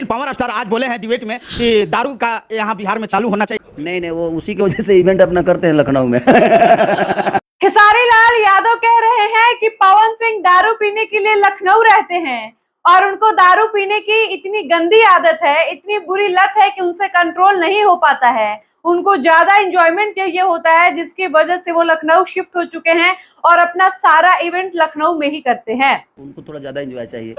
Power star आज बोले हैं डिबेट में कि दारू का यहाँ बिहार में चालू होना चाहिए। नहीं, वो उसी की वजह से इवेंट अपना करते हैं लखनऊ में। खेसारी लाल यादव कह रहे हैं कि पवन सिंह दारू पीने के लिए लखनऊ रहते हैं और उनको दारू पीने की इतनी गंदी आदत है, इतनी बुरी लत है कि उनसे कंट्रोल नहीं हो पाता है। उनको ज्यादा एंजॉयमेंट चाहिए होता है, जिसकी वजह से वो लखनऊ शिफ्ट हो चुके हैं और अपना सारा इवेंट लखनऊ में ही करते हैं। उनको थोड़ा ज्यादा एंजॉय चाहिए,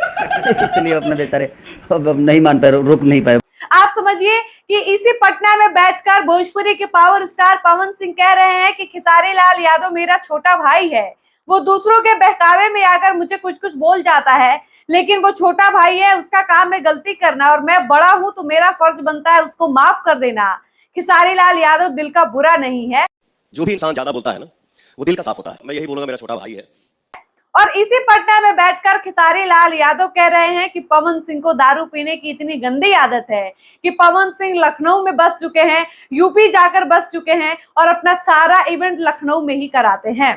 इसलिए अपने बेचारे अब नहीं मान पाए, रुक नहीं पाए। आप समझिए कि इसी पटना में बैठकर भोजपुरी के पावर स्टार पवन सिंह कह रहे हैं कि खेसारी लाल यादव मेरा छोटा भाई है। वो दूसरों के बहकावे में आकर मुझे कुछ कुछ बोल जाता है, लेकिन वो छोटा भाई है, उसका काम है गलती करना और मैं बड़ा हूं तो मेरा फर्ज बनता है उसको माफ कर देना। खेसारी लाल यादव दिल का बुरा नहीं है। जो भी इंसान ज्यादा बोलता है ना, वो दिल का साफ होता है। मैं यही बोलूंगा, मेरा छोटा भाई है। और इसी पटना में बैठकर खेसारी लाल यादव कह रहे हैं कि पवन सिंह को दारू पीने की इतनी गंदी आदत है कि पवन सिंह लखनऊ में बस चुके हैं, यूपी जाकर बस चुके हैं और अपना सारा इवेंट लखनऊ में ही कराते हैं।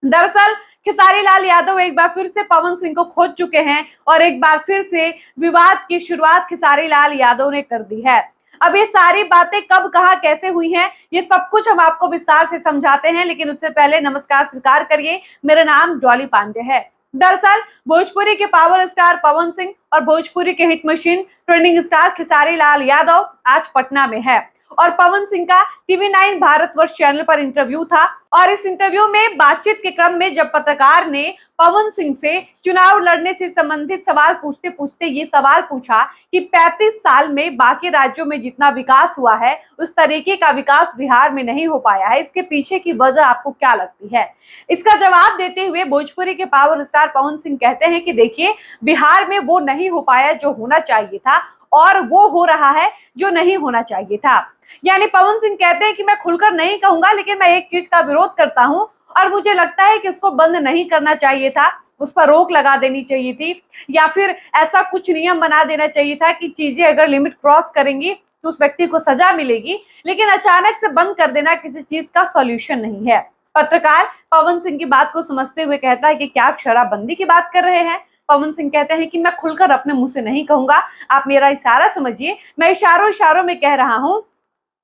दरअसल खेसारी लाल यादव एक बार फिर से पवन सिंह को खोज चुके हैं और एक बार फिर से विवाद की शुरुआत खेसारी लाल यादव ने कर दी है। अब ये सारी बातें कब कहां कैसे हुई हैं, ये सब कुछ हम आपको विस्तार से समझाते हैं, लेकिन उससे पहले नमस्कार स्वीकार करिए, मेरा नाम डॉली पांडे है। दरअसल भोजपुरी के पावर स्टार पवन सिंह और भोजपुरी के hit machine trending star Khesari Lal Yadav आज पटना में है और पवन सिंह का TV9 भारतवर्ष चैनल पर इंटरव्यू था और इस इंटरव्यू में बातचीत के क्रम में जब पत्रकार ने पवन सिंह से चुनाव लड़ने से संबंधित सवाल पूछते पूछते ये सवाल पूछा कि 35 साल में बाकी राज्यों में जितना विकास हुआ है उस तरीके का विकास बिहार में नहीं हो पाया है, इसके पीछे की वजह आपको क्या लगती है? इसका जवाब देते हुए भोजपुरी के पावर स्टार पवन सिंह कहते हैं कि देखिए, बिहार में वो नहीं हो पाया जो होना चाहिए था और वो हो रहा है जो नहीं होना चाहिए था। यानी पवन सिंह कहते हैं कि मैं खुलकर नहीं कहूंगा, लेकिन मैं एक चीज का विरोध करता हूं और मुझे लगता है कि उसको बंद नहीं करना चाहिए था, उस पर रोक लगा देनी चाहिए थी या फिर ऐसा कुछ नियम बना देना चाहिए था कि चीजें अगर लिमिट क्रॉस करेंगी तो उस व्यक्ति को सजा मिलेगी, लेकिन अचानक से बंद कर देना किसी चीज का सॉल्यूशन नहीं है। पत्रकार पवन सिंह की बात को समझते हुए कहता है कि क्या आप शराबबंदी की बात कर रहे हैं? पवन सिंह कहते हैं कि मैं खुलकर अपने मुंह से नहीं कहूंगा, आप मेरा इशारा समझिए, मैं इशारों में कह रहा हूं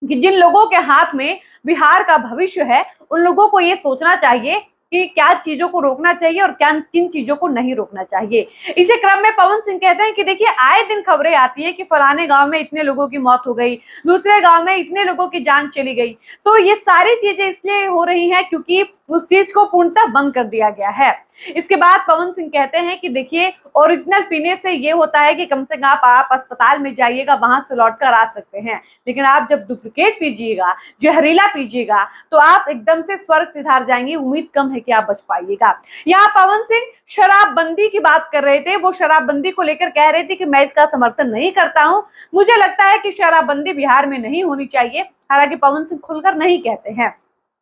कि जिन लोगों के हाथ में बिहार का भविष्य है उन लोगों को ये सोचना चाहिए कि क्या चीजों को रोकना चाहिए और क्या किन चीजों को नहीं रोकना चाहिए। इसी क्रम में पवन सिंह कहते हैं कि देखिए, आए दिन खबरें आती है कि फलाने गांव में इतने लोगों की मौत हो गई, दूसरे गांव में इतने लोगों की जान चली गई। तो ये सारी चीजें इसलिए हो रही हैं क्योंकि उस चीज को पूर्णतः बंद कर दिया गया है। इसके बाद पवन सिंह कहते हैं कि देखिए, ओरिजिनल पीने से ये होता है कि कम से कम आप अस्पताल में जाइएगा, वहां से लौट कर आ सकते हैं, लेकिन आप जब डुप्लीकेट पीजिएगा, जहरीला पीजिएगा, तो आप एकदम से स्वर्ग सिधार जाएंगे, उम्मीद कम है कि आप बच पाइएगा। यहाँ पवन सिंह शराबबंदी की बात कर रहे थे, वो शराबबंदी को लेकर कह रहे थे कि मैं इसका समर्थन नहीं करता हूँ, मुझे लगता है कि शराबबंदी बिहार में नहीं होनी चाहिए। हालांकि पवन सिंह खुलकर नहीं कहते हैं,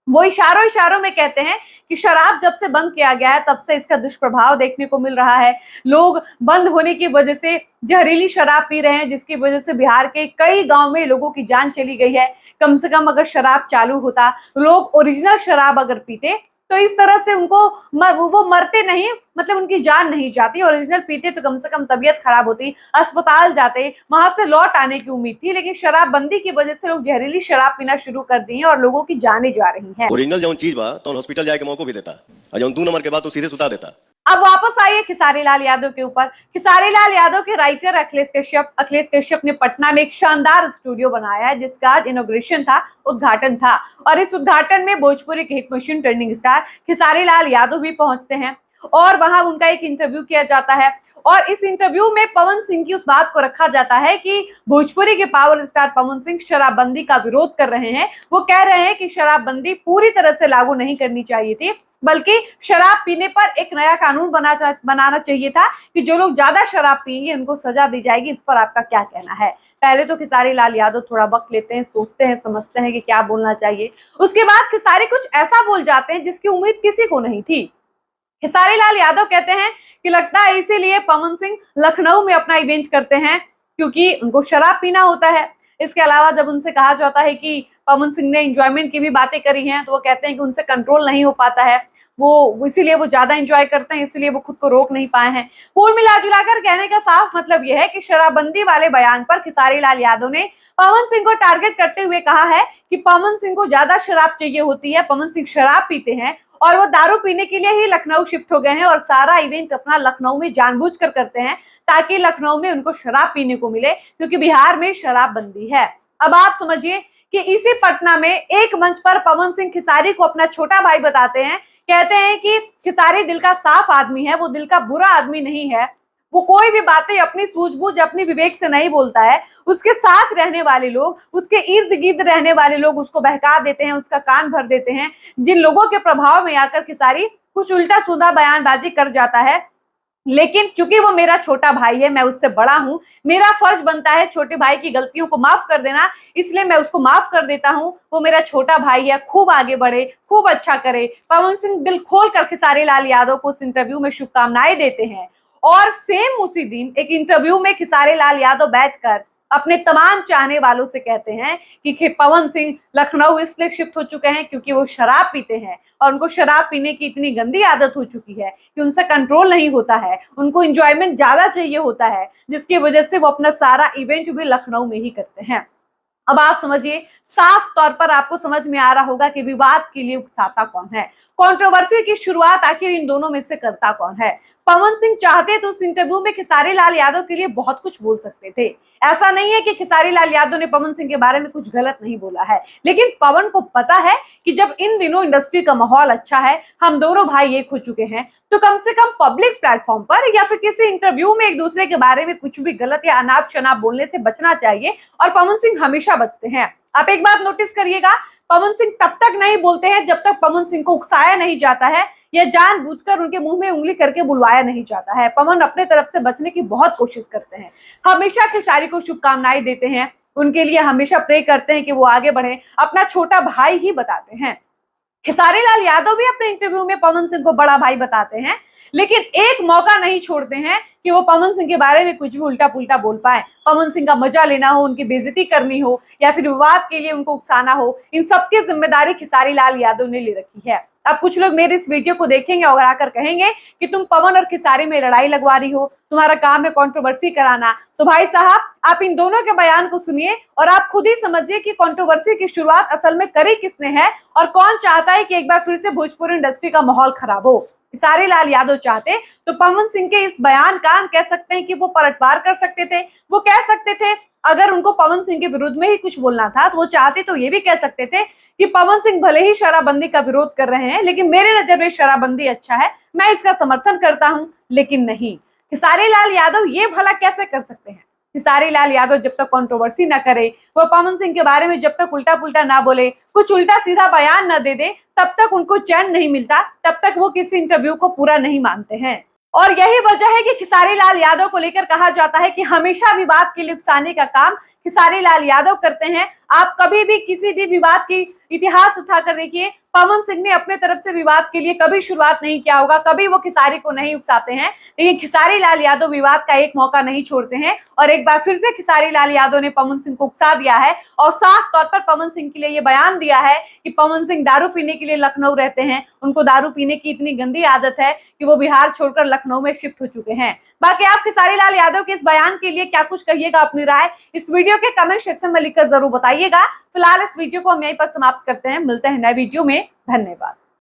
वो इशारों में कहते हैं कि शराब जब से बंद किया गया है तब से इसका दुष्प्रभाव देखने को मिल रहा है। लोग बंद होने की वजह से जहरीली शराब पी रहे हैं, जिसकी वजह से बिहार के कई गांव में लोगों की जान चली गई है। कम से कम अगर शराब चालू होता, लोग ओरिजिनल शराब अगर पीते तो इस तरह से उनको वो मरते नहीं, मतलब उनकी जान नहीं जाती। ओरिजिनल पीते तो कम से कम तबीयत खराब होती, अस्पताल जाते, वहां से लौट आने की उम्मीद थी, लेकिन शराबबंदी की वजह से लोग जहरीली शराब पीना शुरू कर दिए और लोगों की जानें जा रही हैं। ओरिजिनल जौन चीज बा तो हॉस्पिटल जाए के मौको भी देता और जौन 2 नंबर के बाद तो सीधे सुता देता। अब वापस आइए खेसारी लाल यादव के ऊपर। खेसारी लाल यादव के राइटर अखिलेश कश्यप ने पटना में एक शानदार स्टूडियो बनाया है, जिसका आज इनॉग्रेशन था, उद्घाटन था और इस उद्घाटन में भोजपुरी के hit machine trending star Khesari Lal Yadav भी पहुंचते हैं और वहां उनका एक इंटरव्यू किया जाता है और इस इंटरव्यू में पवन सिंह की उस बात को रखा जाता है कि भोजपुरी के पावर स्टार पवन सिंह शराबबंदी का विरोध कर रहे हैं। वो कह रहे हैं कि शराबबंदी पूरी तरह से लागू नहीं करनी चाहिए थी, बल्कि शराब पीने पर एक नया कानून बनाना चाहिए था कि जो लोग ज्यादा शराब पिएंगे उनको सजा दी जाएगी। इस पर आपका क्या कहना है? पहले तो खेसारी लाल यादव थोड़ा वक्त लेते हैं, सोचते हैं, समझते हैं कि क्या बोलना चाहिए। उसके बाद खेसारी कुछ ऐसा बोल जाते हैं जिसकी उम्मीद किसी को नहीं थी। खेसारी लाल यादव कहते हैं कि लगता है इसीलिए पवन सिंह लखनऊ में अपना इवेंट करते हैं क्योंकि उनको शराब पीना होता है। इसके अलावा जब उनसे कहा जाता है कि पवन सिंह ने एंजॉयमेंट की भी बातें करी हैं तो वो कहते हैं कि उनसे कंट्रोल नहीं हो पाता है। वो इसीलिए वो ज्यादा एंजॉय करते हैं, इसीलिए वो खुद को रोक नहीं पाए हैं। कुल मिला जुलाकर कहने का साफ मतलब यह है कि शराबबंदी वाले बयान पर खेसारी लाल यादव ने पवन सिंह को टारगेट करते हुए कहा है कि पवन सिंह को ज्यादा शराब चाहिए होती है, पवन सिंह शराब पीते हैं और वो दारू पीने के लिए ही लखनऊ शिफ्ट हो गए हैं और सारा इवेंट अपना लखनऊ में जानबूझकर करते हैं ताकि लखनऊ में उनको शराब पीने को मिले, क्योंकि बिहार में शराबबंदी है। अब आप समझिए कि इसी पटना में एक मंच पर पवन सिंह खेसारी को अपना छोटा भाई बताते हैं, कहते हैं कि खेसारी दिल का साफ आदमी है, वो दिल का बुरा आदमी नहीं है, वो कोई भी बातें अपनी सूझबूझ अपनी विवेक से नहीं बोलता है। उसके साथ रहने वाले लोग, उसके इर्द गिर्द रहने वाले लोग उसको बहका देते हैं, उसका कान भर देते हैं, जिन लोगों के प्रभाव में आकर खेसारी कुछ उल्टा सीधा बयानबाजी कर जाता है। लेकिन चूंकि वो मेरा छोटा भाई है, मैं उससे बड़ा हूं, मेरा फर्ज बनता है छोटे भाई की गलतियों को माफ कर देना, इसलिए मैं उसको माफ कर देता हूं। वो मेरा छोटा भाई है, खूब आगे बढ़े, खूब अच्छा करे। पवन सिंह दिल खोल कर खेसारी लाल यादव को उस इंटरव्यू में शुभकामनाएं देते हैं और सेम उसी दिन एक इंटरव्यू में खेसारी लाल यादव बैठकर अपने तमाम चाहने वालों से कहते हैं कि पवन सिंह लखनऊ इसलिए शिफ्ट हो चुके हैं क्योंकि वो शराब पीते हैं और उनको शराब पीने की इतनी गंदी आदत हो चुकी है कि उनसे कंट्रोल नहीं होता है, उनको एंजॉयमेंट ज्यादा चाहिए होता है, जिसकी वजह से वो अपना सारा इवेंट भी लखनऊ में ही करते हैं। अब आप समझिए, साफ तौर पर आपको समझ में आ रहा होगा कि विवाद के लिए उकसाता कौन है, कंट्रोवर्सी की शुरुआत आखिर इन दोनों में से करता कौन है। पवन सिंह चाहते तो उस इंटरव्यू में खेसारी लाल यादव के लिए बहुत कुछ बोल सकते थे। ऐसा नहीं है कि खेसारी लाल यादव ने पवन सिंह के बारे में कुछ गलत नहीं बोला है, लेकिन पवन को पता है कि जब इन दिनों इंडस्ट्री का माहौल अच्छा है, हम दोनों भाई एक हो चुके हैं, तो कम से कम पब्लिक प्लेटफॉर्म पर या फिर किसी इंटरव्यू में एक दूसरे के बारे में कुछ भी गलत या अनाप शनाप बोलने से बचना चाहिए। और पवन सिंह हमेशा बचते हैं। आप एक बात नोटिस करिएगा, पवन सिंह तब तक नहीं बोलते हैं जब तक पवन सिंह को उकसाया नहीं जाता है या जानबूझकर उनके मुंह में उंगली करके बुलवाया नहीं जाता है। पवन अपने तरफ से बचने की बहुत कोशिश करते हैं, हमेशा खेसारी को शुभकामनाएं देते हैं, उनके लिए हमेशा प्रे करते हैं कि वो आगे बढ़े, अपना छोटा भाई ही बताते हैं। खेसारी लाल यादव भी अपने इंटरव्यू में पवन सिंह को बड़ा भाई बताते हैं, लेकिन एक मौका नहीं छोड़ते हैं कि वो पवन सिंह के बारे में कुछ भी उल्टा पुल्टा बोल पाए। पवन सिंह का मजा लेना हो, उनकी बेइज्जती करनी हो या फिर विवाद के लिए उनको उकसाना हो, इन सबकी जिम्मेदारी खेसारी लाल यादव ने ले रखी है। अब कुछ लोग मेरे इस वीडियो को देखेंगे और आकर कहेंगे कि तुम पवन और खेसारी में लड़ाई लगवा रही हो, तुम्हारा काम है कंट्रोवर्सी कराना। तो भाई साहब, आप इन दोनों के बयान को सुनिए और आप खुद ही समझिए कि कंट्रोवर्सी की शुरुआत असल में करी किसने है और कौन चाहता है कि एक बार फिर से भोजपुरी इंडस्ट्री का माहौल खराब हो। खेसारी लाल यादव चाहते तो पवन सिंह के इस बयान का हम कह सकते हैं कि वो पलटवार कर सकते थे। वो कह सकते थे, अगर उनको पवन सिंह के विरुद्ध में ही कुछ बोलना था तो वो चाहते तो ये भी कह सकते थे कि पवन सिंह भले ही शराबबंदी का विरोध कर रहे हैं, लेकिन मेरे नजर में शराबबंदी अच्छा है, मैं इसका समर्थन करता हूं। लेकिन नहीं, खेसारी लाल यादव ये भला कैसे कर सकते हैं? खेसारी लाल यादव जब तक कंट्रोवर्सी ना करे, वो पवन सिंह के बारे में जब तक उल्टा पुल्टा ना बोले, कुछ उल्टा सीधा बयान न दे दे, तब तक उनको चैन नहीं मिलता, तब तक वो किसी इंटरव्यू को पूरा नहीं मानते हैं। और यही वजह है कि खेसारी लाल यादव को लेकर कहा जाता है कि हमेशा विवाद के लिए उकसाने का काम खेसारी लाल यादव करते हैं। आप कभी भी किसी भी विवाद की इतिहास उठाकर देखिए, पवन सिंह ने अपने तरफ से विवाद के लिए कभी शुरुआत नहीं किया होगा, कभी वो खेसारी को नहीं उकसाते हैं, लेकिन खेसारी लाल यादव विवाद का एक मौका नहीं छोड़ते हैं। और एक बार फिर से खेसारी लाल यादव ने पवन सिंह को उकसा दिया है और साफ तौर पर पवन सिंह के लिए ये बयान दिया है कि पवन सिंह दारू पीने के लिए लखनऊ रहते हैं, उनको दारू पीने की इतनी गंदी आदत है कि वो बिहार छोड़कर लखनऊ में शिफ्ट हो चुके हैं। बाकी आप खेसारी लाल यादव के इस बयान के लिए क्या कुछ कहिएगा, अपनी राय इस वीडियो के कमेंट सेक्शन में लिखकर जरूर बताइएगा। फिलहाल इस वीडियो को हम यहीं पर समाप्त करते हैं, मिलते हैं नए वीडियो में। धन्यवाद।